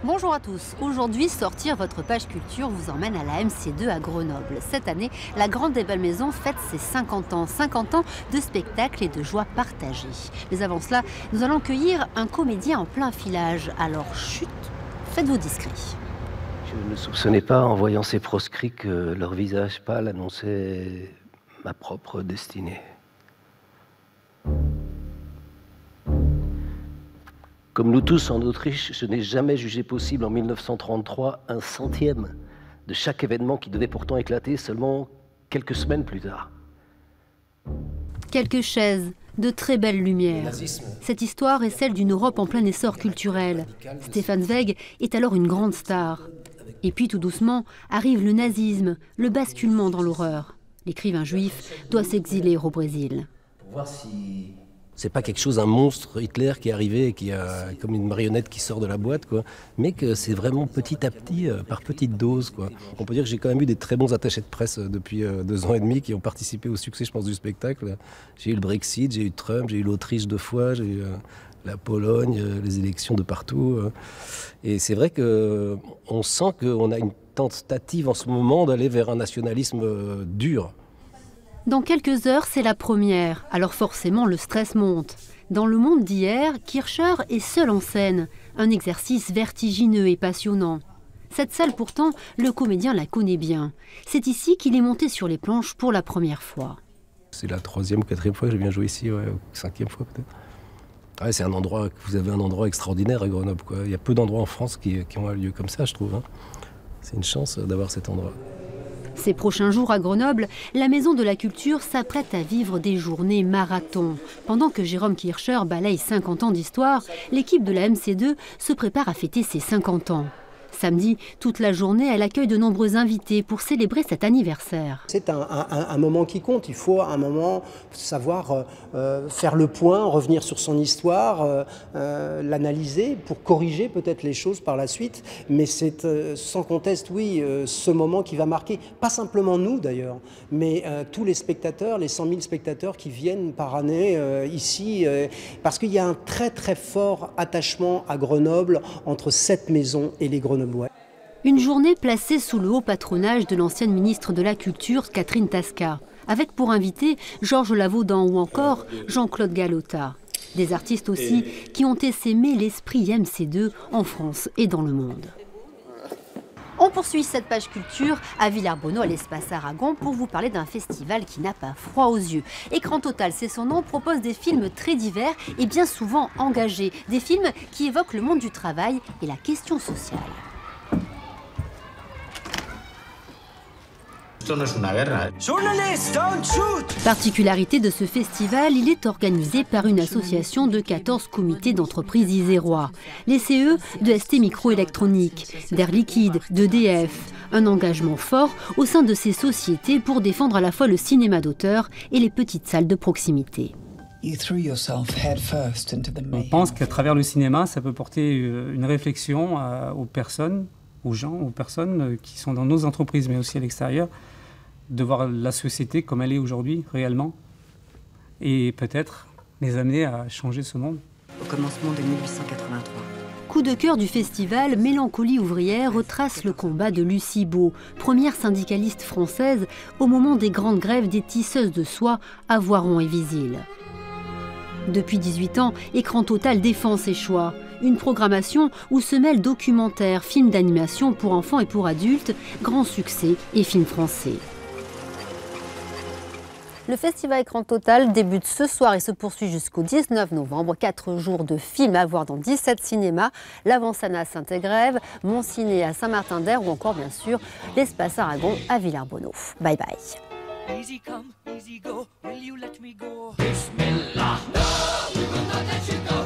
Bonjour à tous. Aujourd'hui, sortir votre page culture vous emmène à la MC2 à Grenoble. Cette année, la Grande et Belle Maison fête ses 50 ans. 50 ans de spectacles et de joie partagée. Mais avant cela, nous allons cueillir un comédien en plein filage. Alors chut, faites-vous discret. Je ne soupçonnais pas, en voyant ces proscrits, que leur visage pâle annonçait ma propre destinée. Comme nous tous en Autriche, je n'ai jamais jugé possible en 1933 un centième de chaque événement qui devait pourtant éclater seulement quelques semaines plus tard. Quelques chaises, de très belles lumières. Cette histoire est celle d'une Europe en plein essor culturel. Stefan Zweig est alors une grande star. Et puis tout doucement arrive le nazisme, le basculement dans l'horreur. L'écrivain juif doit s'exiler au Brésil. Pour voir si c'est pas quelque chose, un monstre Hitler qui est arrivé et qui a comme une marionnette qui sort de la boîte, quoi, mais que c'est vraiment petit à petit, par petites doses, quoi. On peut dire que j'ai quand même eu des très bons attachés de presse depuis 2 ans et demi qui ont participé au succès, je pense, du spectacle. J'ai eu le Brexit, j'ai eu Trump, j'ai eu l'Autriche 2 fois, j'ai eu la Pologne, les élections de partout. Et c'est vrai qu'on sent qu'on a une tentative en ce moment d'aller vers un nationalisme dur. Dans quelques heures, c'est la première, alors forcément le stress monte. Dans Le Monde d'hier, Kircher est seul en scène, un exercice vertigineux et passionnant. Cette salle pourtant, le comédien la connaît bien. C'est ici qu'il est monté sur les planches pour la première fois. C'est la 3e ou 4e fois que je viens jouer ici, ouais, ou 5e fois peut-être. Ouais, c'est un endroit, vous avez un endroit extraordinaire à Grenoble, quoi. Il y a peu d'endroits en France qui ont un lieu comme ça, je trouve. C'est une chance d'avoir cet endroit. Ces prochains jours à Grenoble, la Maison de la Culture s'apprête à vivre des journées marathon. Pendant que Jérôme Kircher balaye 50 ans d'histoire, l'équipe de la MC2 se prépare à fêter ses 50 ans. Samedi, toute la journée, elle accueille de nombreux invités pour célébrer cet anniversaire. C'est un moment qui compte. Il faut à un moment savoir faire le point, revenir sur son histoire, l'analyser pour corriger peut-être les choses par la suite. Mais c'est sans conteste, oui, ce moment qui va marquer, pas simplement nous d'ailleurs, mais tous les spectateurs, les 100 000 spectateurs qui viennent par année ici, parce qu'il y a un très très fort attachement à Grenoble entre cette maison et les Grenoblois. Une journée placée sous le haut patronage de l'ancienne ministre de la Culture, Catherine Tasca, avec pour invité Georges Lavaudan ou encore Jean-Claude Galota. Des artistes aussi qui ont essaimé l'esprit MC2 en France et dans le monde. On poursuit cette page culture à Villers-Bonneau, à l'Espace Aragon, pour vous parler d'un festival qui n'a pas froid aux yeux. Écran Total, c'est son nom, propose des films très divers et bien souvent engagés. Des films qui évoquent le monde du travail et la question sociale. Particularité de ce festival, il est organisé par une association de 14 comités d'entreprises isérois. Les CE de ST Microélectronique, d'Air Liquide, d'EDF. Un engagement fort au sein de ces sociétés pour défendre à la fois le cinéma d'auteur et les petites salles de proximité. On pense qu'à travers le cinéma, ça peut porter une réflexion aux personnes, aux gens, aux personnes qui sont dans nos entreprises, mais aussi à l'extérieur, de voir la société comme elle est aujourd'hui, réellement, et peut-être les amener à changer ce monde. Au commencement de 1883. Coup de cœur du festival, Mélancolie ouvrière retrace le combat de Lucie Beau, première syndicaliste française au moment des grandes grèves des tisseuses de soie à Voiron et Visil. Depuis 18 ans, Écran Total défend ses choix. Une programmation où se mêlent documentaires, films d'animation pour enfants et pour adultes, grands succès et films français. Le festival Écran Total débute ce soir et se poursuit jusqu'au 19 novembre. 4 jours de films à voir dans 17 cinémas. L'Avant-Scène à Saint-Égrève, Montciné à Saint-Martin-d'Air ou encore bien sûr l'Espace Aragon à Villers-Bonneau. Bye bye. Easy come, easy go, will you let me go? Bismillah, no, we will not let you go.